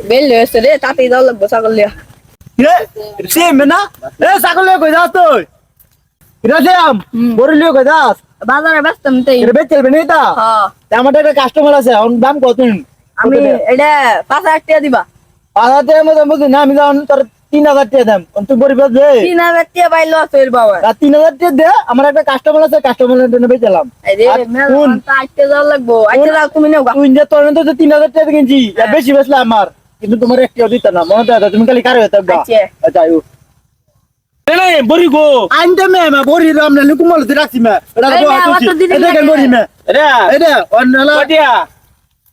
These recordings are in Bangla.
বেল হয়েছে রে তাতেই যাওয়া লাগবো ছাগল লিয়া সিমবে না এ ছাগল লিয়ে কই যাস তুই রাজাম বড় লিয়ে কই যাস বাজারে ব্যস্ত তাই এটা বেচ চলবে না এটা হ্যাঁ আমার একটা কাস্টমার আছে ওর দাম কত আমি এটা 5,000 টাকা দিবা 5,000 টাকার মধ্যে বুঝি না আমি যাও তোর 3,000 টাকা দাম তুই বড় বেচ দে 3,000 টাকা পাই লস হইল বাবা 3,000 টাকা দে আমার একটা কাস্টমার আছে কাস্টমারের জন্য বেচলাম আরে মেলা আইতে যাওয়া লাগবো আইতে যাও তুমি নাও তুই যে তোর তো 3,000 টাকা কিনছি এর বেশি বেচলা আমার কিন্তু তোমার একটিও দিত না মনে দাদা তুমি খালি কারে হতে বা আচ্ছা আয়ু নাই বড়ি গো আনতে মে মে বড়ি রাম না লুকুমল রাখছি মে এটা এটা কেন বড়ি মে রে এটা অনলা কটিয়া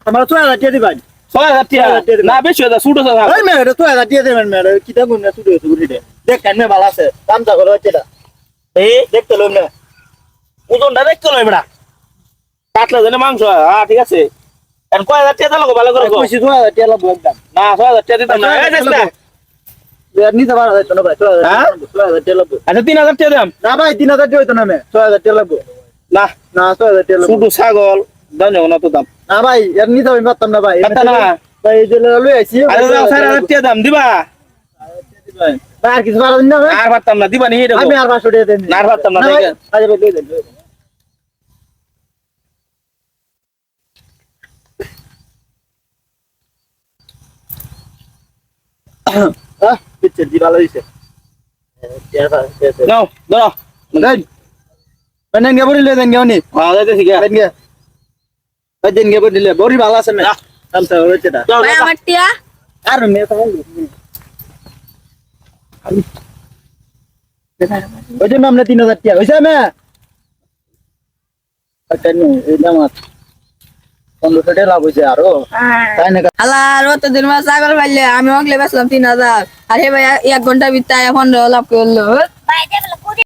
আমার 6,000 টাকা দিবাই 6,000 টাকা না বেশি হয়ে সুটো যা ওই মে এটা 6,000 টাকা দেবেন মে কিটা গুণ না সুটো সুটো দে দেখ কেন মে ভালো আছে দাম যা হলো এটা এই দেখতে লম না ওজনটা দেখতে লই বড়া কাটলে জানে মাংস হ্যাঁ ঠিক আছে এন কয় হাজার টাকা লাগো ভালো করে গো কইছি 6,000 টাকা লাগবে একদম না 6,000 টাকা দিতাম না এই দেখ না এর নিতে পারা যাইতো না ভাই 6,000 টাকা লাগবে আচ্ছা 3,000 টাকা দাম না ভাই 3,000 টাকা হইতো না মে 6,000 টাকা লাগবে না না 6,000 টাকা লাগবে সুটো ছাগল দাও না তো দাম না ভাই এর নিতে আমি পারতাম না ভাই পারতা না? ভাই এই যে লই আইছি আরে দাও 4,000 টাকা দাম দিবা ভাই আর কিছু পারবেন না ভাই আর পারতাম না দিবা নি এটা আমি আর 500 টাকা দেন না আর পারতাম না ভাই দেখেন আজ ভাই লই দেন পিছে দি ভালো হইছে নাও দাও দেন বেন গে বড়ি লই দেন গনি হ্যাঁ যাইতেছি গা বেন গে বেন গে বড়ি লই বড়ি ভালো আছে না আমতা হইছে না ভাই আমার টিয়া আর মে তো ওই যে আমরা 3,000 টাকা হইছে মে আচ্ছা নি এই দামাত 1500 টাকা লাভ হইছে আরো তাই না আলা রত দিন মা ছাগল পাইলে আমি ওগলে বেচলাম 3,000 আর হে ভাই 1 ঘন্টা ভিতরে 15 লাভ করলো ভাই